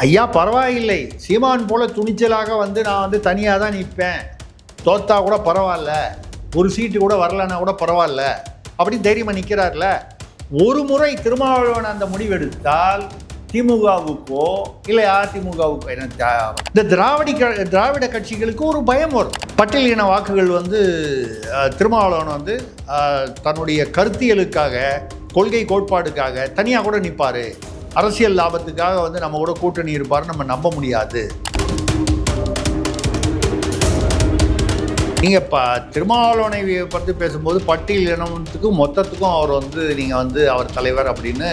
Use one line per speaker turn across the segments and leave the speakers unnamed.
ஐயா பரவாயில்லை, சீமான் போல துணிச்சலாக வந்து நான் வந்து தனியாக தான் நிற்பேன், தோத்தா கூட பரவாயில்ல, ஒரு சீட்டு கூட வரலன்னா கூட பரவாயில்ல அப்படின்னு தைரியமாக நிற்கிறார்ல. ஒரு முறை திருமாவளவன் அந்த முடிவெடுத்தால் திமுகவுக்கோ இல்லை அதிமுகவுக்கோ இந்த திராவிட கட்சிகளுக்கு ஒரு பயம் வரும். பட்டியல் இன வாக்குகள் வந்து திருமாவளவன் வந்து தன்னுடைய கருத்தியலுக்காக, கொள்கை கோட்பாடுக்காக தனியாக கூட நிற்பார், அரசியல் லாபத்துக்காக வந்து நம்ம கூட கூட்டணி இருப்பார், நம்ம நம்ப முடியாது. நீங்கள் திருமாவளவனை பற்றி பேசும்போது பட்டியல் இனத்துக்கும் மொத்தத்துக்கும் அவர் வந்து நீங்கள் வந்து அவர் தலைவர் அப்படின்னு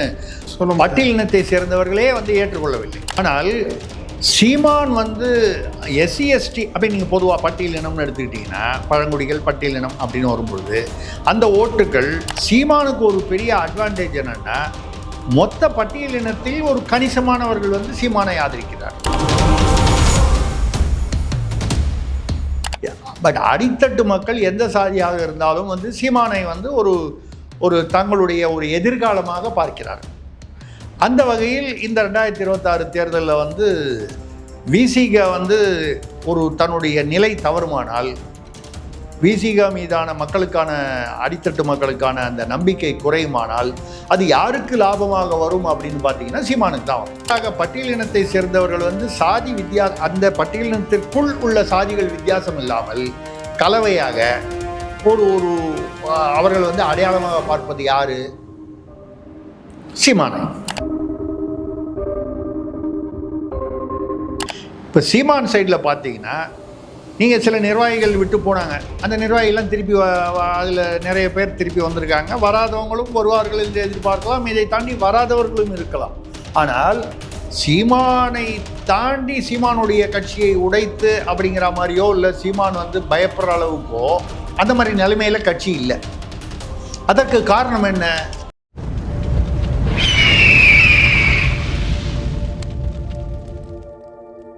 சொல்லும். பட்டியல் இனத்தை சேர்ந்தவர்களே வந்து ஏற்றுக்கொள்ளவில்லை. ஆனால் சீமான் வந்து எஸ்சி எஸ்டி அப்படின்னு நீங்கள் பொதுவாக பட்டியல் இனம்னு எடுத்துக்கிட்டிங்கன்னா, பழங்குடிகள் பட்டியல் இனம் அப்படின்னு வரும்பொழுது அந்த ஓட்டுகள் சீமானுக்கு ஒரு பெரிய அட்வான்டேஜ் என்னென்னா, மொத்த பட்டியல் இனத்தில் ஒரு கணிசமானவர்கள் வந்து சீமானை ஆதரிக்கிறார். பட் அடித்தட்டு மக்கள் எந்த சாதியாக இருந்தாலும் வந்து சீமானை வந்து ஒரு தங்களுடைய ஒரு எதிர்காலமாக பார்க்கிறார்கள். அந்த வகையில் இந்த 2026 தேர்தலில் வந்து விசிக வந்து ஒரு தன்னுடைய நிலை தவறுமானால், விசிக மீதான மக்களுக்கான அடித்தட்டு மக்களுக்கான அந்த நம்பிக்கை குறையுமானால் அது யாருக்கு லாபமாக வரும் அப்படின்னு பார்த்தீங்கன்னா சீமானுக்கு தான் வரும். பட்டியல் இனத்தை சேர்ந்தவர்கள் வந்து சாதி அந்த பட்டியல் இனத்திற்குள் உள்ள சாதிகள் வித்தியாசம் இல்லாமல் கலவையாக ஒரு அவர்கள் வந்து அடையாளமாக பார்ப்பது யாரு? சீமானை. இப்போ சீமான் சைடில் பார்த்தீங்கன்னா நீங்கள் சில நிர்வாகிகள் விட்டு போனாங்க, அந்த நிர்வாகிகள்லாம் திருப்பி அதில் நிறைய பேர் திருப்பி வந்திருக்காங்க. வராதவங்களும் வருவார்கள் என்று எதிர்பார்க்கலாம், இதை தாண்டி வராதவர்களும் இருக்கலாம். ஆனால் சீமானை தாண்டி சீமானுடைய கட்சியை உடைத்து அப்படிங்கிற மாதிரியோ இல்லை சீமான் வந்து பயப்படுற அளவுக்கோ அந்த மாதிரி நிலைமையில் கட்சி இல்லை. அதற்கு காரணம் என்ன?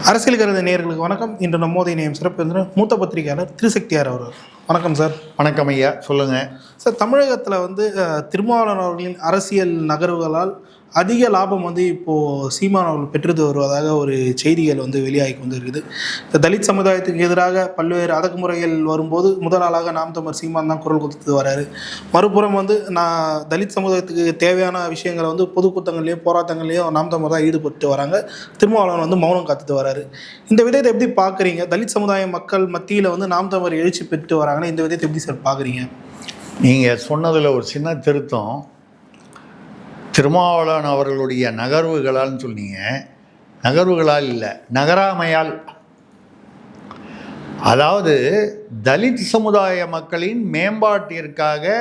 அரசியல் கருத நேயர்களுக்கு வணக்கம். இன்று நம்மோதைய நேயம் சிறப்பு மூத்த பத்திரிகையாளர் திருசக்தியார் அவர். வணக்கம் சார்.
வணக்கம் ஐயா, சொல்லுங்கள்
சார். தமிழகத்தில் வந்து திருமாவளவன் அவர்களின் அரசியல் நகர்வுகளால் அதிக லாபம் வந்து இப்போது சீமான் அவர்கள் பெற்று வருவதாக ஒரு செய்திகள் வந்து வெளியாகி கொண்டு இருக்குது. இந்த தலித் சமுதாயத்துக்கு எதிராக பல்வேறு அடக்குமுறைகள் வரும்போது முதலாளாக நாம் தமிழர் சீமான் தான் குரல் கொடுத்து வராரு. மறுபுறம் வந்து தலித் சமுதாயத்துக்கு தேவையான விஷயங்களை வந்து பொதுக்கூட்டங்கள்லேயும் போராட்டங்கள்லேயும் நாம் தமிழர் தான் ஈடுபட்டு வராங்க. திருமாவளவன் வந்து மௌனம் காத்துட்டு வராரு. இந்த விதத்தை எப்படி பார்க்குறீங்க? தலித் சமுதாய மக்கள் மத்தியில் வந்து நாம் தமிழர் எழுச்சி பெற்று வராங்கன்னா இந்த விதத்தை எப்படி சார் பார்க்குறீங்க?
நீங்கள் சொன்னதில் ஒரு சின்ன திருத்தம். திருமாவளவன் அவர்களுடைய நகர்வுகளால்னு சொன்னீங்க. நகர்வுகளால் இல்லை, நகராமையால். அதாவது தலித் சமுதாய மக்களின் மேம்பாட்டிற்காக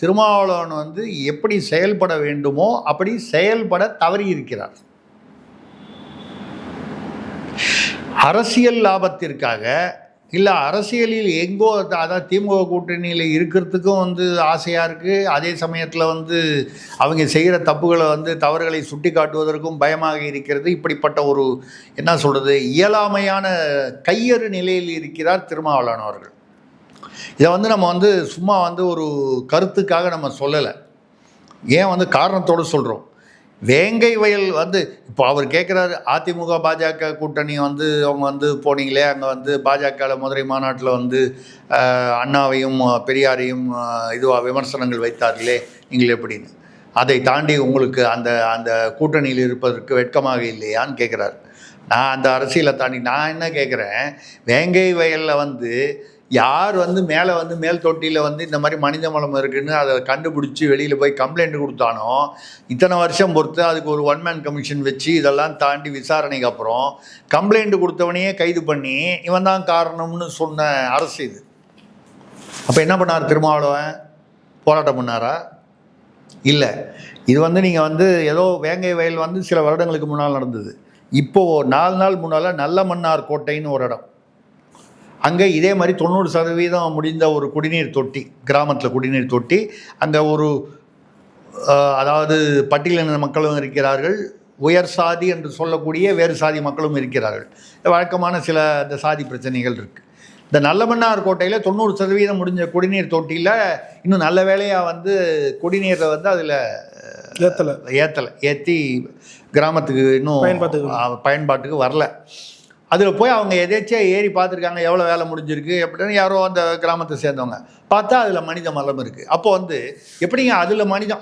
திருமாவளவன் வந்து எப்படி செயல்பட வேண்டுமோ அப்படி செயல்பட தவறியிருக்கிறார். அரசியல் லாபத்திற்காக இல்லை அரசியலில் எங்கோ, அதாவது திமுக கூட்டணியில் இருக்கிறதுக்கும் வந்து ஆசையாக இருக்குது, அதே சமயத்தில் வந்து அவங்க செய்கிற தப்புகளை வந்து தவறுகளை சுட்டி காட்டுவதற்கும் பயமாக இருக்கிறது. இப்படிப்பட்ட ஒரு என்ன சொல்கிறது, இயலாமையான கையறு நிலையில் இருக்கிறார் திருமாவளவன் அவர்கள். இதை வந்து நம்ம வந்து சும்மா வந்து ஒரு கருத்துக்காக நம்ம சொல்லலை, ஏன் வந்து காரணத்தோடு சொல்கிறோம். வேங்கை வயல் வந்து இப்போ அவர் கேட்குறாரு, அதிமுக பாஜக கூட்டணி வந்து அவங்க வந்து போனீங்களே, அங்கே வந்து பாஜகவில் மதுரை மாநாட்டில் வந்து அண்ணாவையும் பெரியாரையும் விமர்சனங்கள் வைத்தார்களே, நீங்கள் எப்படின்னு, அதை தாண்டி உங்களுக்கு அந்த கூட்டணியில் இருப்பதற்கு வெட்கமாக இல்லையான்னு கேட்குறாரு. நான் அந்த அரசியலை தாண்டி நான் என்ன கேட்குறேன், வேங்கை வயலில் வந்து யார் வந்து மேலே வந்து மேல் தொட்டியில் வந்து இந்த மாதிரி மனித மலம் இருக்குதுன்னு அதை கண்டுபிடிச்சி வெளியில் போய் கம்ப்ளைண்ட் கொடுத்தானோ, இத்தனை வருஷம் பொறுத்து அதுக்கு ஒரு 1 மேன் கமிஷன் வச்சு இதெல்லாம் தாண்டி விசாரணைக்கு அப்புறம் கம்ப்ளைண்ட் கொடுத்தவனையே கைது பண்ணி இவன் தான் காரணம்னு சொன்ன அரசு இது. அப்போ என்ன பண்ணார் திருமாவளவன்? போராட்டம் பண்ணாரா? இல்லை. இது வந்து நீங்கள் வந்து ஏதோ வேங்கை வயல் வந்து சில வருடங்களுக்கு முன்னால் நடந்தது. இப்போது 4 நாள் முன்னால் நல்ல மன்னார் கோட்டைன்னு ஒரு இடம், அங்கே இதே மாதிரி 90% முடிந்த ஒரு குடிநீர் தொட்டி, கிராமத்தில் குடிநீர் தொட்டி, அங்கே ஒரு அதாவது பட்டியலின மக்களும் இருக்கிறார்கள், உயர் சாதி என்று சொல்லக்கூடிய வேறு சாதி மக்களும் இருக்கிறார்கள். வழக்கமான சில இந்த சாதி பிரச்சனைகள் இருக்குது. இந்த நல்ல மன்னார் கோட்டையில் 90% முடிஞ்ச குடிநீர் தொட்டியில் இன்னும் நல்ல வேளையாக வந்து குடிநீரை வந்து அதில் ஏற்றி கிராமத்துக்கு இன்னும் பயன்பாட்டுக்கு வரல. அதில் போய் அவங்க எதேச்சியாக ஏறி பார்த்துருக்காங்க எவ்வளோ வேலை முடிஞ்சிருக்கு எப்படின்னு யாரோ அந்த கிராமத்தை சேர்ந்தவங்க பார்த்தா அதில் மனித மலம் இருக்குது. அப்போ வந்து எப்படிங்க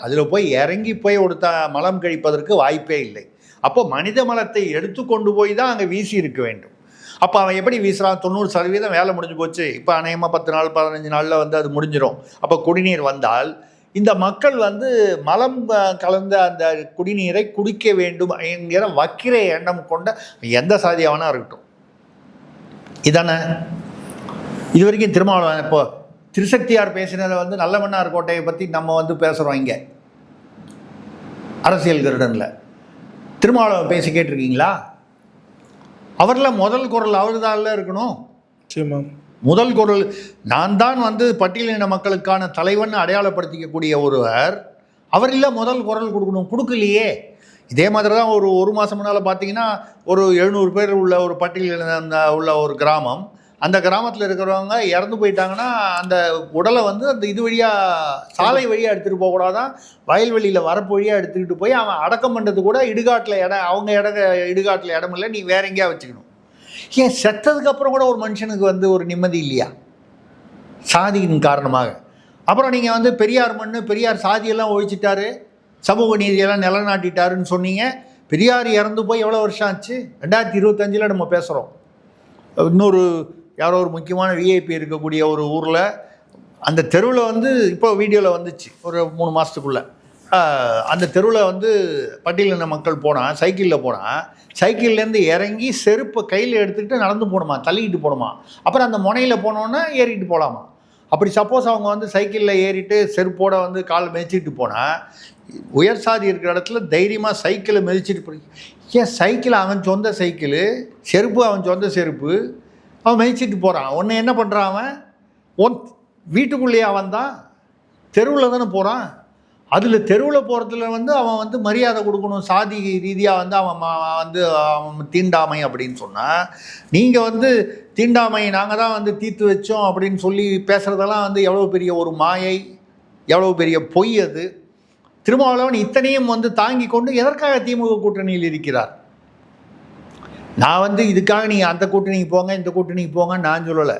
அதில் போய் இறங்கி போய் கொடுத்த மலம் கழிப்பதற்கு வாய்ப்பே இல்லை. அப்போ மனித மலத்தை எடுத்து கொண்டு போய் தான் அங்கே வீசி இருக்க வேண்டும். அப்போ அவன் எப்படி வீசுறான்? 90% வேலை முடிஞ்சு போச்சு. இப்போ அநேகமாக 10 நாள் 15 நாளில் வந்து அது முடிஞ்சிடும். அப்போ குடிநீர் வந்தால் இந்த மக்கள் வந்து மலம் கலந்த அந்த குடிநீரை குடிக்க வேண்டும் என்கிற வக்கிர எண்ணம் கொண்ட எந்த சாதியாவனா இருக்கட்டும். இதானே இது வரைக்கும் திருமாவளவன் இப்போ திருசக்தியார் பேசினதை வந்து நல்லமன்னார் கோட்டையை பற்றி நம்ம வந்து பேசுகிறோம். இங்கே அரசியல் கருடனில் திருமாவளவன் பேசி கேட்டிருக்கீங்களா? அவரில் முதல் குரல் அவர் தான் இருக்கணும். முதல் குரல் நான் தான் வந்து பட்டியலின மக்களுக்கான தலைவன் அடையாளப்படுத்திக்கக்கூடிய ஒருவர் அவரில் முதல் குரல் கொடுக்கணும். கொடுக்கலையே. இதே மாதிரி தான் ஒரு மாதம் முன்னால் பார்த்தீங்கன்னா ஒரு 700 பேர் உள்ள ஒரு பட்டியலின உள்ள ஒரு கிராமம். அந்த கிராமத்தில் இருக்கிறவங்க இறந்து போயிட்டாங்கன்னா அந்த உடலை வந்து அந்த இது வழியாக சாலை வழியாக எடுத்துகிட்டு போகக்கூடாதான், வயல்வெளியில் வரப்பு வழியாக எடுத்துக்கிட்டு போய் அவன் அடக்கம் பண்ணுறது கூட இடுகாட்டில் அவங்க இடுகாட்டில் இடம் இல்லை, நீ வேற எங்கேயா வச்சுக்கணும். ஏன் செத்ததுக்கப்புறம் கூட ஒரு மனுஷனுக்கு வந்து ஒரு நிம்மதி இல்லையா சாதியின் காரணமாக? அப்புறம் நீங்கள் வந்து பெரியார் பெரியார் சாதியெல்லாம் ஒழிச்சிட்டாரு, சமூக நீதியெல்லாம் நிலநாட்டிட்டாருன்னு சொன்னீங்க. பெரியார் இறந்து போய் எவ்வளோ வருஷம் ஆச்சு? 2025 நம்ம பேசுகிறோம். இன்னொரு யாரோ ஒரு முக்கியமான விஐபி இருக்கக்கூடிய ஒரு ஊரில் அந்த தெருவில் வந்து இப்போ வீடியோவில் வந்துச்சு ஒரு 3 மாதத்துக்குள்ளே. அந்த தெருவில் வந்து பட்டியலின மக்கள் போனால் சைக்கிளில் போனால் சைக்கிள்லேருந்து இறங்கி செருப்பை கையில் எடுத்துக்கிட்டு நடந்து போகணுமா, தள்ளிக்கிட்டு போகணுமா, அப்புறம் அந்த முனையில் போனோன்னா ஏறிட்டு போகலாமா. அப்படி சப்போஸ் அவங்க வந்து சைக்கிளில் ஏறிட்டு செருப்போடு வந்து கால் மிதிச்சிட்டு போனால் உயர் சாதி இருக்கிற இடத்துல தைரியமாக சைக்கிளை மிதிச்சிட்டு போய் ஏன் சைக்கிள் அவன் சொந்த சைக்கிளு, செருப்பு அவன் சொந்த செருப்பு, அவன் மிதிச்சிட்டு போகிறான். ஒன்று என்ன பண்ணுறான்? அவன் வீட்டுக்குள்ளேயே அவன் தான் தெருவில் தானே போகிறான். அதில் தெருவில் போகிறதுல வந்து அவன் வந்து மரியாதை கொடுக்கணும். சாதி ரீதியாக வந்து அவன் தீண்டாமை அப்படின்னு சொன்னால் நீங்கள் வந்து தீண்டாமை நாங்கள் தான் வந்து தீர்த்து வச்சோம் அப்படின்னு சொல்லி பேசுகிறதெல்லாம் வந்து எவ்வளோ பெரிய ஒரு மாயை, எவ்வளோ பெரிய பொய் அது. திருமாவளவன் இத்தனையும் வந்து தாங்கி கொண்டு எதற்காக திமுக கூட்டணியில் இருக்கிறார்? நான் வந்து இதுக்காக நீங்கள் அந்த கூட்டணிக்கு போங்க இந்த கூட்டணிக்கு போங்கன்னு நான் சொல்லலை.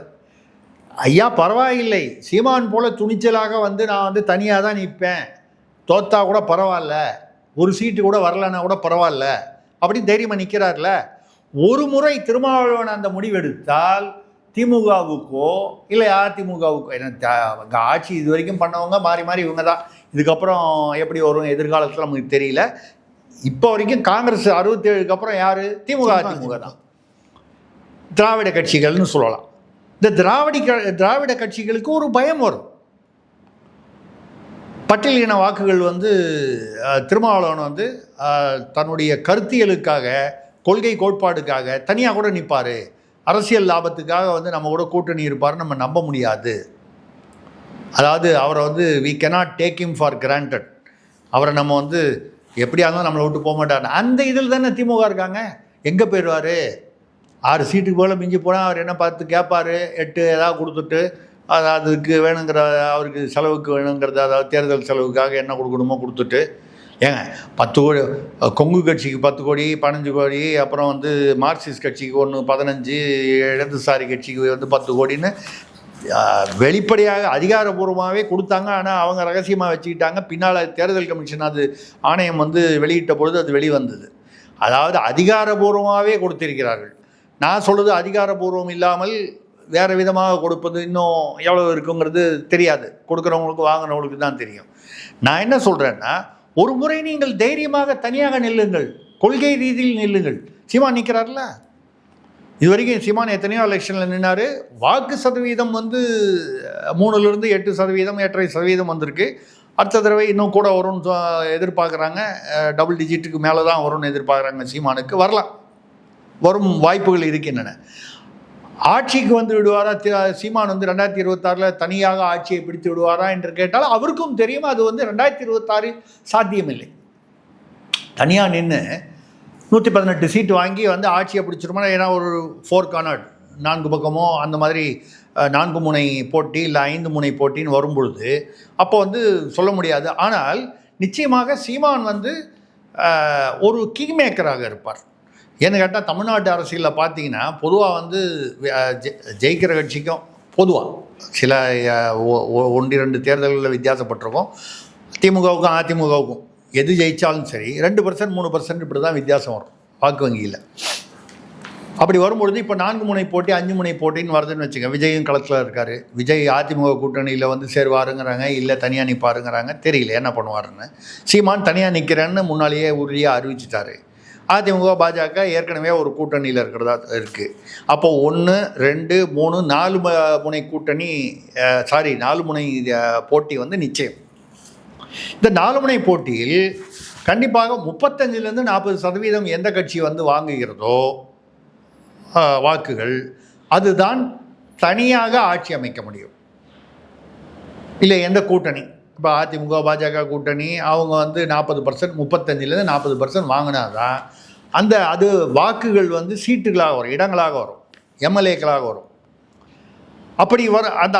ஐயா பரவாயில்லை, சீமான் போல் துணிச்சலாக வந்து நான் வந்து தனியாக தான் நிற்பேன், தோத்தா கூட பரவாயில்ல, ஒரு சீட்டு கூட வரலன்னா கூட பரவாயில்ல அப்படின்னு தைரியமாக நிற்கிறார்ல. ஒரு முறை திருமாவளவன் அந்த முடிவெடுத்தால் திமுகவுக்கோ இல்லை அதிமுகவுக்கோ என்ன ஆட்சி இது வரைக்கும் பண்ணவங்க மாறி மாறி இவங்க தான். இதுக்கப்புறம் எப்படி வரும் எதிர்காலத்தில் நமக்கு தெரியல. இப்போ வரைக்கும் காங்கிரஸ் 67க்கு அப்புறம் யார்? திமுக அதிமுக தான். திராவிட கட்சிகள்னு சொல்லலாம். இந்த திராவிட கட்சிகளுக்கு ஒரு பயம் வரும். பட்டியலின வாக்குகள் வந்து திருமாவளவன் வந்து தன்னுடைய கருத்தியலுக்காக கொள்கை கோட்பாடுக்காக தனியாக கூட நிற்பார், அரசியல் லாபத்துக்காக வந்து நம்ம கூட கூட்டணி இருப்பார் நம்ம நம்ப முடியாது. அதாவது அவரை வந்து we cannot take him for granted. அவரை நம்ம வந்து எப்படியா இருந்தாலும் நம்மளை விட்டு போக மாட்டார். அந்த இதில் தானே திமுக இருக்காங்க. எங்கே போயிடுவார்? 6 சீட்டுக்கு போல் மிஞ்சி போனால் அவர் என்ன பார்த்து கேட்பார், 8 ஏதாவது கொடுத்துட்டு அதுக்கு வேணுங்கிற அவருக்கு செலவுக்கு வேணுங்கிறத, அதாவது தேர்தல் செலவுக்காக என்ன கொடுக்கணுமோ கொடுத்துட்டு, ஏங்க 10 கோடி கொங்கு கட்சிக்கு 10 கோடி 15 கோடி, அப்புறம் வந்து மார்க்சிஸ்ட் கட்சிக்கு 15, இடதுசாரி கட்சிக்கு வந்து 10 கோடின்னு வெளிப்படையாக அதிகாரபூர்வமாகவே கொடுத்தாங்க. ஆனால் அவங்க ரகசியமாக வச்சுக்கிட்டாங்க. பின்னால் தேர்தல் கமிஷன் அது ஆணையம் வந்து வெளியிட்ட பொழுது அது வெளிவந்தது. அதாவது அதிகாரபூர்வமாகவே கொடுத்திருக்கிறார்கள். நான் சொல்கிறது அதிகாரபூர்வம் இல்லாமல் வேறு விதமாக கொடுப்பது இன்னும் எவ்வளோ இருக்குங்கிறது தெரியாது. கொடுக்குறவங்களுக்கு வாங்கினவங்களுக்கு தான் தெரியும். நான் என்ன சொல்கிறேன்னா, ஒரு முறை நீங்கள் தைரியமாக தனியாக நில்லுங்கள், கொள்கை ரீதியில் நில்லுங்கள். சீமான் நிற்கிறார்ல, இது வரைக்கும் சீமான் எத்தனையோ எலெக்ஷனில் நின்னார். வாக்கு சதவீதம் வந்து 3லிருந்து 8%, 8.5% வந்திருக்கு. அடுத்த தடவை இன்னும் கூட வரும்னு எதிர்பார்க்குறாங்க. டபுள் டிஜிட்டுக்கு மேலே தான் வரும்னு எதிர்பார்க்குறாங்க. சீமானுக்கு வரும் வாய்ப்புகள் இருக்கின்றன. ஆட்சிக்கு வந்து விடுவாரா சீமான் வந்து 2026 தனியாக ஆட்சியை பிடித்து விடுவாரா என்று கேட்டால் அவருக்கும் தெரியும் அது வந்து 2026 சாத்தியமில்லை. தனியாக நின்று 118 சீட்டு வாங்கி வந்து ஆட்சியை பிடிச்சிருமா? ஏன்னா ஒரு 4 கார்னர் 4 பக்கமோ அந்த மாதிரி 4 முனை போட்டி இல்லை 5 முனை போட்டின்னு வரும்பொழுது அப்போ வந்து சொல்ல முடியாது. ஆனால் நிச்சயமாக சீமான் வந்து ஒரு கிங் மேக்கராக இருப்பார். ஏன்னு கேட்டால் தமிழ்நாட்டு அரசியலில் பார்த்தீங்கன்னா பொதுவாக வந்து ஜெயிக்கிற கட்சிக்கும் பொதுவாக சில 1-2 தேர்தல்களில் வித்தியாசப்பட்டிருக்கும். திமுகவுக்கும் அதிமுகவுக்கும் எது ஜெயித்தாலும் சரி 2% 3% இப்படி தான் வித்தியாசம் வரும் வாக்கு வங்கியில். அப்படி வரும்பொழுது இப்போ 4 முனை போட்டி 5 முனை போட்டின்னு வருதுன்னு வச்சுங்க. விஜயும் களத்தில் இருக்கார். விஜய் அதிமுக கூட்டணியில் வந்து சேருவாருங்கிறாங்க, இல்லை தனியாக நிற்பாருங்கிறாங்க, தெரியல என்ன பண்ணுவாருன்னு. சீமான் தனியாக நிற்கிறேன்னு முன்னாலேயே உறுதியாக அறிவிச்சிட்டாரு. அதிமுக பாஜக ஏற்கனவே ஒரு கூட்டணியில் இருக்கிறதா இருக்குது. அப்போ 1 2 3 4 முனை கூட்டணி 4 முனை போட்டி வந்து நிச்சயம். இந்த 4 முனை போட்டியில் கண்டிப்பாக 35% 40% எந்த கட்சி வந்து வாங்குகிறதோ வாக்குகள், அதுதான் தனியாக ஆட்சி அமைக்க முடியும். இல்லை எந்த கூட்டணி, இப்போ அதிமுக பாஜக கூட்டணி அவங்க வந்து 40% 35% 40% வாங்கினாதான் அது வாக்குகள் வந்து சீட்டுகளாக வரும், இடங்களாக வரும், எம்எல்ஏக்களாக வரும். அப்படி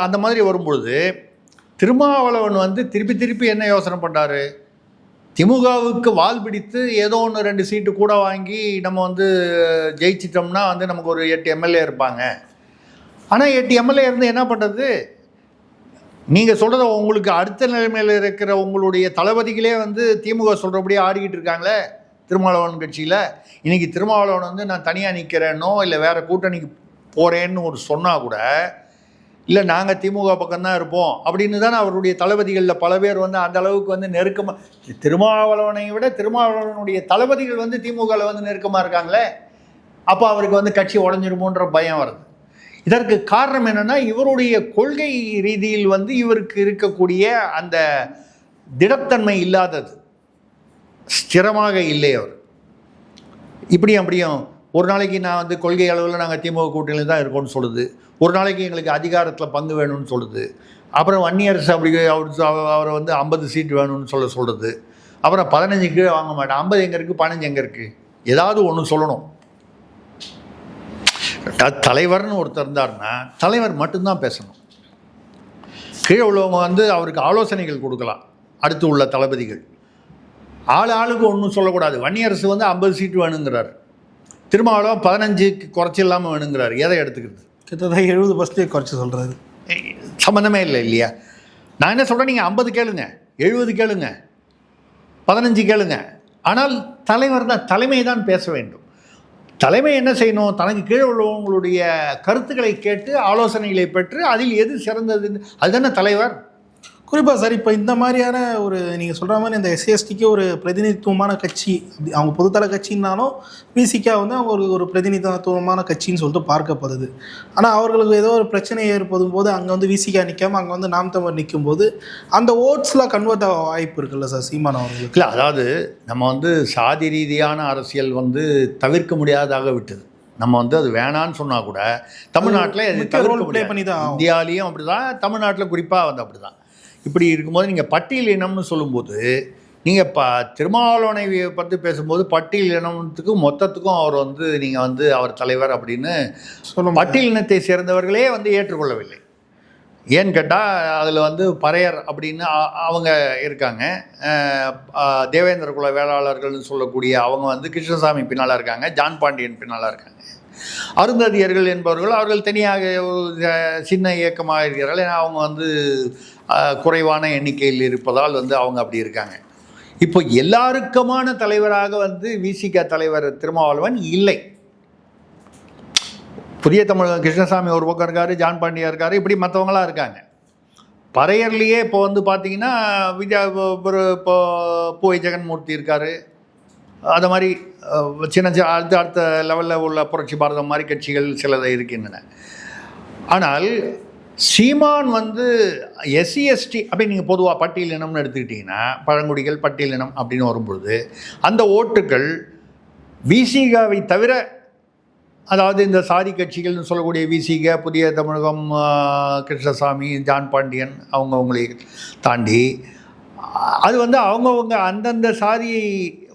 அந்த மாதிரி வரும்பொழுது திருமாவளவன் வந்து திருப்பி என்ன யோசனை பண்ணுறாரு, திமுகவுக்கு வால் பிடித்து ஏதோ 1-2 சீட்டு கூட வாங்கி நம்ம வந்து ஜெயிச்சிட்டோம்னா வந்து நமக்கு ஒரு 8 எம்எல்ஏ இருப்பாங்க. ஆனால் 8 எம்எல்ஏ இருந்து என்ன பண்ணுறது? நீங்கள் சொல்கிறத உங்களுக்கு அடுத்த நிலைமையில் இருக்கிற உங்களுடைய தளபதிகளே வந்து திமுக சொல்கிறபடியே ஆடிக்கிட்டு இருக்காங்களே திருமாவளவன் கட்சியில். இன்றைக்கி திருமாவளவன் வந்து நான் தனியாக நிற்கிறேன்னோ இல்லை வேறு கூட்டணிக்கு போகிறேன்னு ஒரு சொன்னால் கூட, இல்லை நாங்கள் திமுக பக்கம்தான் இருப்போம் அப்படின்னு தானே அவருடைய தளபதிகளில் பல பேர் வந்து அந்த அளவுக்கு வந்து நெருக்கமாக, திருமாவளவனை விட திருமாவளவனுடைய தளபதிகள் வந்து திமுகவில் வந்து நெருக்கமாக இருக்காங்களே. அப்போ அவருக்கு வந்து கட்சி உடஞ்சிருமோன்ற பயம் வருது. இதற்கு காரணம் என்னென்னா இவருடைய கொள்கை ரீதியில் வந்து இவருக்கு இருக்கக்கூடிய அந்த திடத்தன்மை இல்லாதது, ஸ்திரமாக இல்லை அவர். இப்படியும் அப்படியும் ஒரு நாளைக்கு நான் வந்து கொள்கை அளவில் நாங்கள் திமுக கூட்டணியில் தான் இருக்கோம்னு சொல்லுது, ஒரு நாளைக்கு எங்களுக்கு அதிகாரத்தில் பங்கு வேணும்னு சொல்லுது, அப்புறம் வன்னியரசு அப்படி அவரை வந்து 50 சீட் வேணும்னு சொல்கிறது, அப்புறம் 15 கீழே வாங்க மாட்டேன், 50 எங்கே இருக்குது 15 எங்கே இருக்குது, ஏதாவது ஒன்று சொல்லணும். தலைவர்னு ஒருத்தர் இருந்தார்னா தலைவர் மட்டும்தான் பேசணும். கீழே உள்ளவங்க வந்து அவருக்கு ஆலோசனைகள் கொடுக்கலாம். அடுத்து உள்ள தளபதிகள் ஆளுக்கு ஒன்றும் சொல்லக்கூடாது. வன்னியரசு வந்து 50 சீட்டு வேணுங்கிறார், திருமாவளவன் 15க்கு குறைச்சி இல்லாமல் வேணுங்கிறார். எதை எடுத்துக்கிறது?
கிட்டத்தட்ட 70% குறைச்சி சொல்கிறாரு.
சம்மந்தமே இல்லை இல்லையா? நான் என்ன சொல்கிறேன், நீங்கள் 50 கேளுங்க, 70 கேளுங்க, 15 கேளுங்க, ஆனால் தலைவர் தான், தலைமை தான் பேச வேண்டும். தலைமை என்ன செய்யணும்? தனக்கு கீழே உள்ளவங்களுடைய கருத்துக்களை கேட்டு ஆலோசனைகளை பெற்று அதில் எது சிறந்ததுன்னு, அதுதானே தலைவர்.
குறிப்பாக சார், இப்போ இந்த மாதிரியான ஒரு நீங்கள் சொல்கிற மாதிரி இந்த எஸ்சிஎஸ்டிக்கு ஒரு பிரதிநிதித்துவமான கட்சி, அப்படி அவங்க பொதுத்தள கட்சின்னாலும் விசிகா வந்து அவங்க ஒரு பிரதிநிதித்துவமான கட்சின்னு சொல்லிட்டு பார்க்கப்படுது. ஆனால் அவர்களுக்கு ஏதோ ஒரு பிரச்சனை ஏற்படும் போது அங்கே வந்து விசிகா நிற்காமல் அங்கே வந்து நாம் தமிழர் நிற்கும் போது அந்த ஓட்ஸ்லாம் கன்வெர்ட் ஆக வாய்ப்பு இருக்குல்ல சார் சீமான் அவர்களுக்கு?
இல்லை, அதாவது நம்ம வந்து சாதி ரீதியான அரசியல் வந்து தவிர்க்க முடியாதாக விட்டது. நம்ம வந்து அது வேணான்னு சொன்னால் கூட தமிழ்நாட்டில் அது தவிர்க்க முடியாது. இந்தியாவிலையும் அப்படி தான், தமிழ்நாட்டில் குறிப்பாக வந்து அப்படி தான். இப்படி இருக்கும்போது நீங்கள் பட்டியல் இனம்னு சொல்லும்போது, நீங்கள் திருமாவளவனை பற்றி பேசும்போது பட்டியல் இனத்துக்கும் மொத்தத்துக்கும் அவர் வந்து நீங்கள் வந்து அவர் தலைவர் அப்படின்னு சொல்லும். பட்டியல் இனத்தை சேர்ந்தவர்களே வந்து ஏற்றுக்கொள்ளவில்லை. ஏன்னு கேட்டால் அதில் வந்து பறையர் அப்படின்னு அவங்க இருக்காங்க, தேவேந்திர குல வேளாளர்கள்னு சொல்லக்கூடிய அவங்க வந்து கிருஷ்ணசாமி பின்னால் இருக்காங்க, ஜான் பாண்டியன் பின்னால் இருக்காங்க. அருந்ததியர்கள் என்பவர்கள் அவர்கள் தனியாக சின்ன இயக்கமாக இருக்கிறார்கள். ஏன்னா அவங்க வந்து குறைவான எண்ணிக்கையில் இருப்பதால் வந்து அவங்க அப்படி இருக்காங்க. இப்போ எல்லாருக்குமான தலைவராக வந்து விசிக தலைவர் திருமாவளவன் இல்லை. புதிய தமிழ் கிருஷ்ணசாமி ஒரு பக்கம் இருக்கார், ஜான் பாண்டியா இருக்கார், இப்படி மற்றவங்களாம் இருக்காங்க. பறையர்லேயே இப்போ வந்து பார்த்தீங்கன்னா இப்போ பூவை ஜெகன்மூர்த்தி இருக்கார். அது மாதிரி சின்ன அடுத்த லெவலில் உள்ள புரட்சி பாரதம் மாதிரி கட்சிகள் சிலதை இருக்கின்றன. ஆனால் சீமான் வந்து எஸ்சிஎஸ்டி அப்படி நீங்கள் பொதுவாக பட்டியல் இனம்னு எடுத்துக்கிட்டிங்கன்னா, பழங்குடிகள் பட்டியல் இனம் அப்படின்னு வரும்பொழுது அந்த ஓட்டுக்கள் விசிகாவை தவிர, அதாவது இந்த சாதி கட்சிகள்னு சொல்லக்கூடிய விசிக, புதிய தமிழகம், கிருஷ்ணசாமி, ஜான் பாண்டியன் அவங்களை தாண்டி அது வந்து அவங்கவுங்க அந்தந்த சாதியை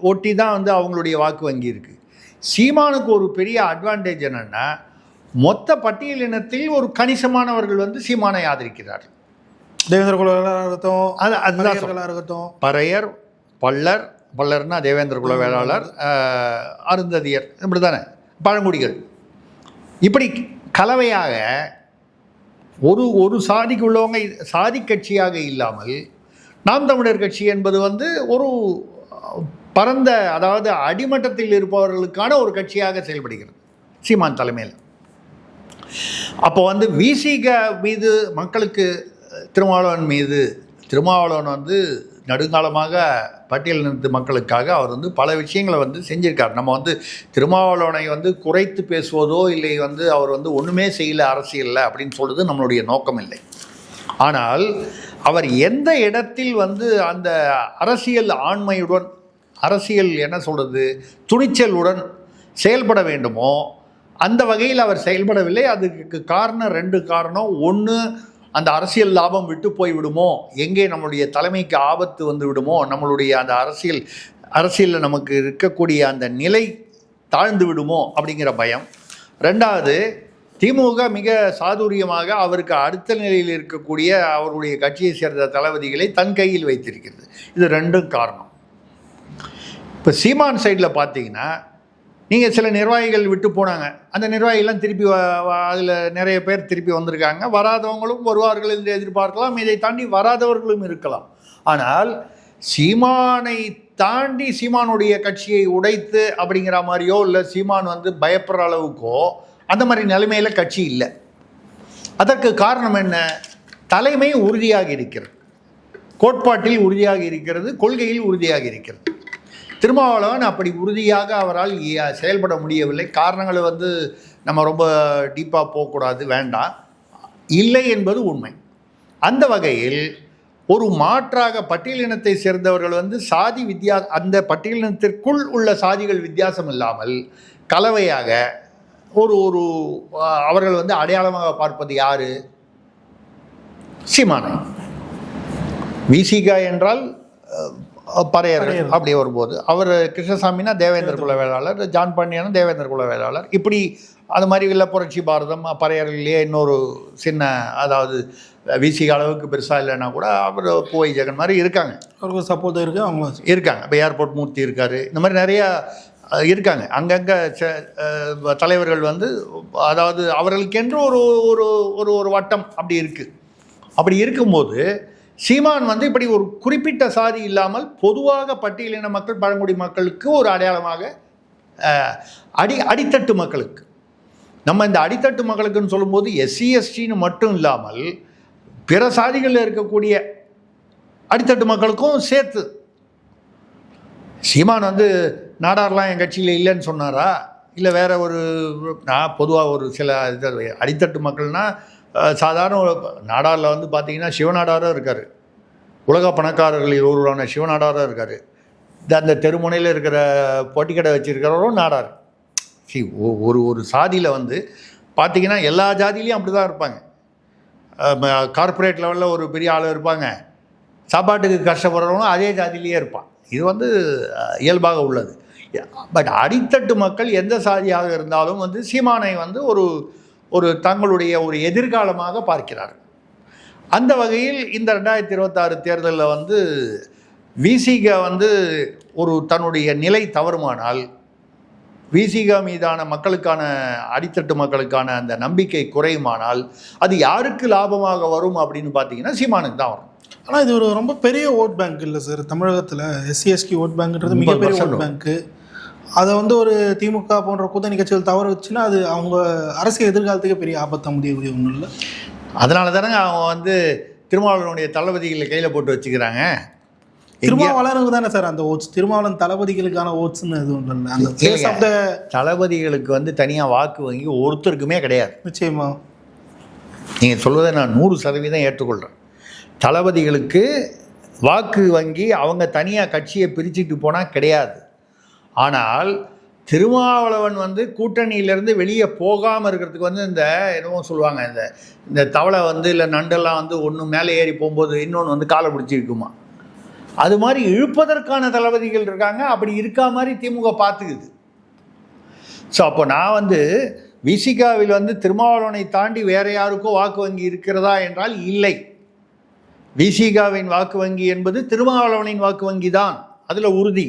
ஒட்டி தான் வந்து அவங்களுடைய வாக்கு வங்கி இருக்குது. சீமானுக்கு ஒரு பெரிய அட்வான்டேஜ் என்னென்னா, மொத்த பட்டியல் இனத்தில் ஒரு கணிசமானவர்கள் வந்து சீமானை ஆதரிக்கிறார்கள்.
தேவேந்திர குலர்களாக இருக்கட்டும், அதுதான் இருக்கட்டும்,
பறையர், பல்லர்னா தேவேந்திர குல வேளாளர், அருந்ததியர், இப்படி தானே பழங்குடிகள். இப்படி கலவையாக ஒரு சாதிக்கு உள்ளவங்க சாதி கட்சியாக இல்லாமல் நாம் தமிழர் கட்சி என்பது வந்து ஒரு பரந்த, அதாவது அடிமட்டத்தில் இருப்பவர்களுக்கான ஒரு கட்சியாக செயல்படுகிறது சீமான் தலைமையில். அப்போ வந்து விசிக மீது மக்களுக்கு திருமாவளவன் வந்து நெடுங்காலமாக பட்டியலினத்து மக்களுக்காக அவர் வந்து பல விஷயங்களை வந்து செஞ்சிருக்கார். நம்ம வந்து திருமாவளவனை வந்து குறைத்து பேசுவதோ இல்லை வந்து அவர் வந்து ஒன்றுமே செய்யலை அரசியலில் அப்படின்னு சொல்கிறது நம்மளுடைய நோக்கம் இல்லை. ஆனால் அவர் எந்த இடத்தில் வந்து அந்த அரசியல் ஆண்மையுடன், அரசியல் என்ன சொல்கிறது, துணிச்சலுடன் செயல்பட வேண்டுமோ அந்த வகையில் அவர் செயல்படவில்லை. அதுக்கு காரணம் 2 காரணம். ஒன்று, அந்த அரசியல் லாபம் விட்டு போய் விடுமோ, எங்கே நம்மளுடைய தலைமைக்கு ஆபத்து வந்து விடுமோ, நம்மளுடைய அந்த அரசியலில் நமக்கு இருக்கக்கூடிய அந்த நிலை தாழ்ந்து விடுமோ அப்படிங்கிற பயம். 2வது, திமுக மிக சாதுரியமாக அவருக்கு அடுத்த நிலையில் இருக்கக்கூடிய அவருடைய கட்சியை சேர்ந்த தளபதிகளை தன் கையில் வைத்திருக்கிறது. இது 2ம் காரணம். இப்போ சீமான் சைடில் பார்த்தீங்கன்னா நீங்கள் சில நிர்வாகிகள் விட்டு போனாங்க, அந்த நிர்வாகிகள்லாம் திருப்பி அதில் நிறைய பேர் திருப்பி வந்திருக்காங்க. வராதவங்களும் வருவார்கள் என்று எதிர்பார்க்கலாம், இதை தாண்டி வராதவர்களும் இருக்கலாம். ஆனால் சீமானை தாண்டி சீமானுடைய கட்சியை உடைத்து அப்படிங்கிற மாதிரியோ இல்லை சீமான் வந்து பயப்படுற அளவுக்கோ அந்த மாதிரி நிலைமையில் கட்சி இல்லை. அதற்கு காரணம் என்ன? தலைமை உறுதியாக இருக்கிறது, கோட்பாட்டில் உறுதியாக இருக்கிறது, கொள்கையில் உறுதியாக இருக்கிறது. திருமாவளவன் அப்படி உறுதியாக அவரால் செயல்பட முடியவில்லை. காரணங்களை வந்து நம்ம ரொம்ப டீப்பாக போகக்கூடாது, வேண்டாம், இல்லை என்பது உண்மை. அந்த வகையில் ஒரு மாற்றாக பட்டியலினத்தை சேர்ந்தவர்கள் வந்து சாதி அந்த பட்டியலினத்திற்குள் உள்ள சாதிகள் வித்தியாசம் இல்லாமல் கலவையாக ஒரு அவர்கள் வந்து அடையாளமாக பார்ப்பது யாரு? சீமானை. விசிகா என்றால் பறையர்கள். அப்படி வரும்போது அவர் கிருஷ்ணசாமினா தேவேந்திர குல வேளாளர், ஜான் பாண்டியனும் தேவேந்திர குல வேளாளர். இப்படி அது மாதிரி இல்லை புரட்சி பாரதம் பறையர்கள்லேயே இன்னொரு சின்ன, அதாவது விசிக அளவுக்கு பெருசாக இல்லைன்னா கூட அவர் பூவை ஜெகன் மாதிரி இருக்காங்க, அவருக்கு சப்போர்ட் இருக்குது, அவங்க இருக்காங்க. இப்போ ஏர்போர்ட் மூர்த்தி இருக்கார், இந்த மாதிரி நிறையா இருக்காங்க. அங்கங்கே தலைவர்கள் வந்து, அதாவது அவர்களுக்கென்று ஒரு ஒரு ஒரு வட்டம் அப்படி இருக்குது. அப்படி இருக்கும்போது சீமான் வந்து இப்படி ஒரு குறிப்பிட்ட சாதி இல்லாமல் பொதுவாக பட்டியலின மக்கள், பழங்குடி மக்களுக்கு ஒரு அடையாளமாக, அடித்தட்டு மக்களுக்கு, நம்ம இந்த அடித்தட்டு மக்களுக்குன்னு சொல்லும்போது எஸ்சி எஸ்டின்னு மட்டும் இல்லாமல் பிற சாதிகளில் இருக்கக்கூடிய அடித்தட்டு மக்களுக்கும் சேர்த்து. சீமான் வந்து நாடார்லாம் என் கட்சியில் இல்லைன்னு சொன்னாரா? இல்லை வேற ஒரு, நான் பொதுவாக ஒரு சில அடித்தட்டு மக்கள்னால் சாதாரண நாடாரில் வந்து பார்த்திங்கன்னா சிவநாடாரும் இருக்கார், உலக பணக்காரர்களில் ஒருவரான சிவநாடாரும் இருக்கார், அந்த தெருமுனையில் இருக்கிற பொட்டிக்கடை வச்சுருக்கிறவரும் நாடார். ஒரு சாதியில் வந்து பார்த்திங்கன்னா எல்லா ஜாதியிலையும் அப்படி தான் இருப்பாங்க. கார்ப்பரேட் லெவலில் ஒரு பெரிய ஆள் இருப்பாங்க, சாப்பாட்டுக்கு கஷ்டப்படுறவங்களும் அதே ஜாதியிலேயே இருப்பான். இது வந்து இயல்பாக உள்ளது. பட் அடித்தட்டு மக்கள் எந்த சாதியாக இருந்தாலும் வந்து சீமானை வந்து ஒரு தங்களுடைய ஒரு எதிர்காலமாக பார்க்கிறார்கள். அந்த வகையில் இந்த 2026 தேர்தலில் வந்து விசிக வந்து ஒரு தன்னுடைய நிலை தவறுமானால், விசிக மீதான மக்களுக்கான, அடித்தட்டு மக்களுக்கான அந்த நம்பிக்கை குறையுமானால் அது யாருக்கு லாபமாக வரும் அப்படின்னு பார்த்தீங்கன்னா சீமானுக்கு தான் வரும்.
ஆனால் இது ஒரு ரொம்ப பெரிய ஓட் பேங்க் இல்லை சார் தமிழகத்தில். எஸ்சிஎஸ்டி ஓட் பேங்க்ன்றது மிகப்பெரிய ஓட் பேங்க்கு. அதை வந்து ஒரு திமுக போன்ற கூட்டணி கட்சிகள் தவறு வச்சுன்னா அது அவங்க அரசியல் எதிர்காலத்துக்கு பெரிய ஆபத்தாக முடியக்கூடிய ஒன்றும் இல்லை.
அதனால தானே அவங்க வந்து திருமாவளவனுடைய தளபதிகளை கையில் போட்டு வச்சுக்கிறாங்க.
திருமாவளவனுக்கு தானே சார் அந்த ஓட்ஸ், திருமாவளவன் தளபதிகளுக்கான ஓட்ஸ்ன்னு எதுவும் இல்லை. அந்த
தளபதிகளுக்கு வந்து தனியாக வாக்கு வங்கி ஒருத்தருக்குமே கிடையாது.
நிச்சயமா
நீங்கள் சொல்வதை நான் 100% ஏற்றுக்கொள்கிறேன். தளபதிகளுக்கு வாக்கு வங்கி அவங்க தனியாக கட்சியை பிரிச்சுட்டு போனால் கிடையாது. ஆனால் திருமாவளவன் வந்து கூட்டணியிலேருந்து வெளியே போகாமல் இருக்கிறதுக்கு வந்து இந்த என்னவோ சொல்லுவாங்க, இந்த தவளை வந்து இல்லை நண்டெல்லாம் வந்து ஒன்று மேலே ஏறி போகும்போது இன்னொன்று வந்து காலை பிடிச்சி இருக்குமா, அது மாதிரி இழுப்பதற்கான தளபதிகள் இருக்காங்க. அப்படி இருக்கா மாதிரி திமுக பார்த்துக்குது. ஸோ அப்போ நான் வந்து விசிகாவில் வந்து திருமாவளவனை தாண்டி வேறு யாருக்கோ வாக்கு வங்கி இருக்கிறதா என்றால் இல்லை. விசிகாவின் வாக்கு வங்கி என்பது திருமாவளவனின் வாக்கு வங்கி தான். அதில் உறுதி.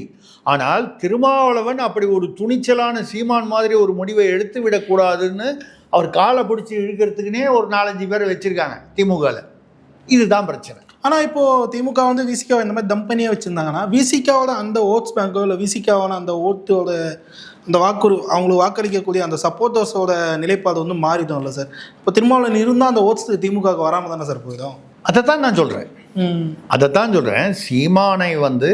ஆனால் திருமாவளவன் அப்படி ஒரு துணிச்சலான சீமான் மாதிரி ஒரு முடிவை எடுத்து விடக்கூடாதுன்னு அவர் காலை பிடிச்சி இழுக்கிறதுக்குனே ஒரு 4-5 பேரை வச்சுருக்காங்க திமுகவில். இதுதான் பிரச்சனை.
ஆனால் இப்போது திமுக வந்து விசிகாவை இந்த மாதிரி தம்பனியாக வச்சுருந்தாங்கன்னா விசிகாவோட அந்த ஓட்ஸ் பேங்கோ இல்லை விசிகாவோட அந்த ஓட்டோட அந்த அவங்களுக்கு வாக்களிக்கக்கூடிய அந்த சப்போர்ட்டர்ஸோட நிலைப்பாடு வந்து மாறிடும் இல்லை சார்? இப்போ திருமாவளவன் இருந்தால் அந்த ஓட்ஸ் திமுகவுக்கு வராமல் தானே சார் போயிடும்?
அதைத்தான் நான் சொல்கிறேன். சீமானை வந்து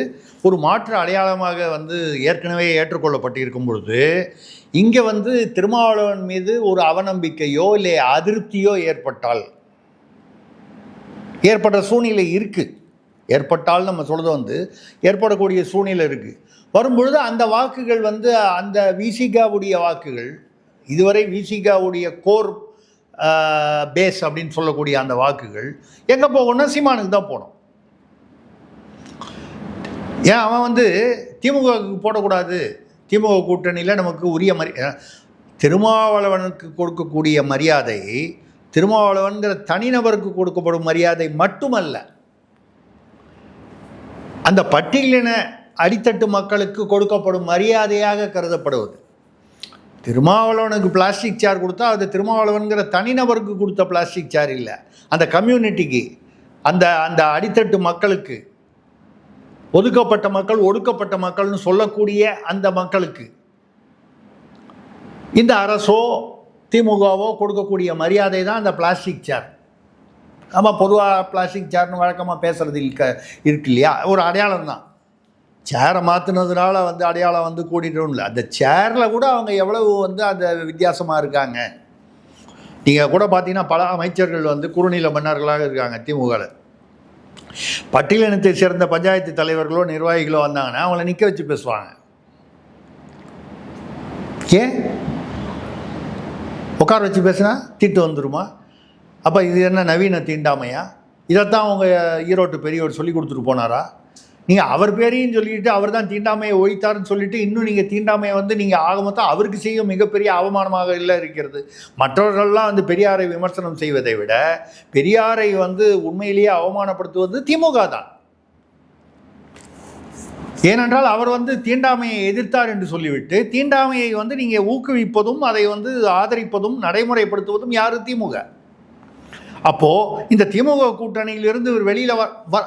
ஒரு மாற்று அடையாளமாக வந்து ஏற்கனவே ஏற்றுக்கொள்ளப்பட்டிருக்கும் பொழுது இங்கே வந்து திருமாவளவன் மீது ஒரு அவநம்பிக்கையோ இல்லை அதிருப்தியோ ஏற்படுற சூழ்நிலை இருக்குது. ஏற்பட்டால் நம்ம சொல்கிறது வந்து ஏற்படக்கூடிய சூழ்நிலை இருக்குது. வரும்பொழுது அந்த வாக்குகள் வந்து அந்த விசிகாவுடைய வாக்குகள், இதுவரை விசிகாவுடைய கோர் பேஸ் அப்படின்னு சொல்லக்கூடிய அந்த வாக்குகள் எங்கே போகணும்னா சீமானுக்கு தான் போகணும். ஏன் அவன் வந்து திமுகவுக்கு போடக்கூடாது, திமுக கூட்டணியில் நமக்கு உரிய திருமாவளவனுக்கு கொடுக்கக்கூடிய மரியாதை திருமாவளவன்கிற தனிநபருக்கு கொடுக்கப்படும் மரியாதை மட்டுமல்ல, அந்த பட்டியலின அடித்தட்டு மக்களுக்கு கொடுக்கப்படும் மரியாதையாக கருதப்படுவது. திருமாவளவனுக்கு பிளாஸ்டிக் சேர் கொடுத்தா அது திருமாவளவன்கிற தனிநபருக்கு கொடுத்த பிளாஸ்டிக் சேர் இல்லை, அந்த கம்யூனிட்டிக்கு, அந்த அந்த அடித்தட்டு மக்களுக்கு, ஒடுக்கப்பட்ட மக்கள்னு சொல்லக்கூடிய அந்த மக்களுக்கு இந்த அரசோ திமுகவோ கொடுக்கக்கூடிய மரியாதை தான் அந்த பிளாஸ்டிக் சேர். ஆமாம், பொதுவாக பிளாஸ்டிக் சேர்னு வழக்கமாக பேசுகிறது இருக்கு இல்லையா, ஒரு அடையாளம் தான். சேரை மாற்றினதுனால வந்து அடையாளம் வந்து கூட்டிகிட்டு இல்லை, அந்த சேரில் கூட அவங்க எவ்வளவு வந்து அந்த வித்தியாசமாக இருக்காங்க. நீங்கள் கூட பார்த்தீங்கன்னா பல அமைச்சர்கள் வந்து குறுநில மன்னர்களாக இருக்காங்க திமுகவில். பட்டியலினத்தை சேர்ந்த பஞ்சாயத்து தலைவர்களோ நிர்வாகிகளோ வந்தாங்கன்னா அவங்கள நிற்க வச்சு பேசுவாங்க. ஏன் உட்கார வச்சு பேசுனா திட்டு வந்துருமா? அப்போ இது என்ன நவீன தீண்டாமையா? இதைத்தான் அவங்க ஈரோட்டு பெரியவர் சொல்லி கொடுத்துட்டு போனாரா? நீங்கள் அவர் பேரையும் சொல்லிட்டு அவர் தான் தீண்டாமையை ஒழித்தாருன்னு சொல்லிட்டு இன்னும் நீங்கள் தீண்டாமையை வந்து நீங்கள் ஆக மொத்தம் அவருக்கு செய்யும் மிகப்பெரிய அவமானமாக இல்லை இருக்கிறது. மற்றவர்கள்லாம் வந்து பெரியாரை விமர்சனம் செய்வதை விட பெரியாரை வந்து உண்மையிலேயே அவமானப்படுத்துவது திமுக தான். ஏனென்றால் அவர் வந்து தீண்டாமையை எதிர்த்தார் என்று சொல்லிவிட்டு தீண்டாமையை வந்து நீங்கள் ஊக்குவிப்பதும் அதை வந்து ஆதரிப்பதும் நடைமுறைப்படுத்துவதும் யார்? திமுக. அப்போது இந்த திமுக கூட்டணியிலிருந்து ஒரு வெளியில்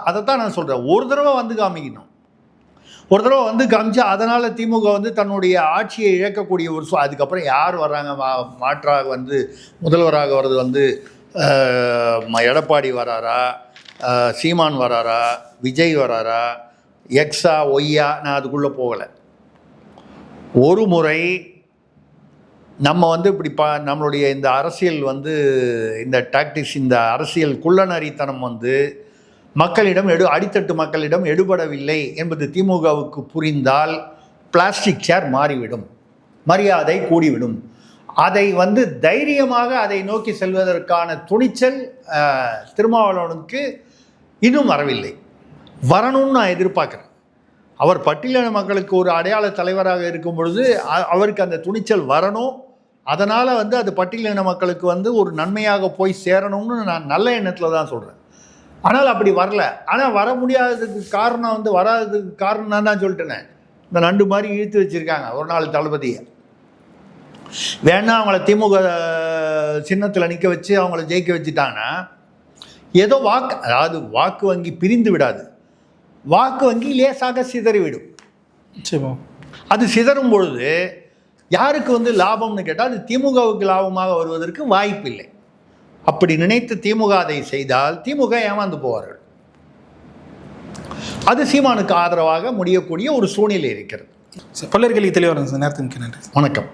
அதைத்தான் நான் சொல்கிறேன். ஒரு தடவை வந்து காமிக்கணும், ஒரு தடவை வந்து காமிச்சு அதனால் திமுக வந்து தன்னுடைய ஆட்சியை இழக்கக்கூடிய ஒரு அதுக்கப்புறம் யார் வர்றாங்க மாற்றாக வந்து முதல்வராக வர்றது வந்து எடப்பாடி வராரா, சீமான் வராரா, விஜய் வராரா, எக்ஸா ஒய்யா, நான் அதுக்குள்ளே போகலை. ஒரு முறை நம்ம வந்து இப்படி நம்மளுடைய இந்த அரசியல் வந்து இந்த டாக்டிக்ஸ், இந்த அரசியல் குள்ளநரித்தனம் வந்து மக்களிடம் அடித்தட்டு மக்களிடம் எடுபடவில்லை என்பது திமுகவுக்கு புரிந்தால் பிளாஸ்டிக் சேர் மாறிவிடும், மரியாதை கூடிவிடும். அதை வந்து தைரியமாக அதை நோக்கி செல்வதற்கான துணிச்சல் திருமாவளவனுக்கு இன்னும் வரவில்லை. வரணும்னு நான் எதிர்பார்க்குறேன். அவர் பட்டியலின மக்களுக்கு ஒரு அடையாள தலைவராக இருக்கும் பொழுது அவருக்கு அந்த துணிச்சல் வரணும். அதனால் வந்து அது பட்டியலின மக்களுக்கு வந்து ஒரு நன்மையாக போய் சேரணும்னு நான் நல்ல எண்ணத்தில் தான் சொல்கிறேன். ஆனால் அப்படி வரல. ஆனால் வர முடியாததுக்கு காரணம் வந்து வராததுக்கு காரணம் நான் தான் சொல்லிட்டேனே, இந்த நண்டு மாதிரி இழுத்து வச்சுருக்காங்க ஒரு நாள் தளபதியை. வேணா அவங்கள திமுக சின்னத்தில் நிற்க வச்சு அவங்கள ஜெயிக்க வச்சுட்டாங்கன்னா ஏதோ அதாவது வாக்கு வங்கி பிரிந்து விடாது, வாக்கு வங்கி லேசாக சிதறிவிடும். அது சிதறும் பொழுது யாருக்கு வந்து லாபம்னு கேட்டால் அது திமுகவுக்கு லாபமாக வருவதற்கு வாய்ப்பில்லை. அப்படி நினைத்து திமுக அதை செய்தால் திமுக ஏமாந்து போவார்கள். அது சீமானுக்கு ஆதரவாக முடியக்கூடிய ஒரு சூழ்நிலை இருக்கிறது.
பல்லர்களுக்கு தெளிவாக சார். நேரத்துக்கு நன்றி.
வணக்கம்.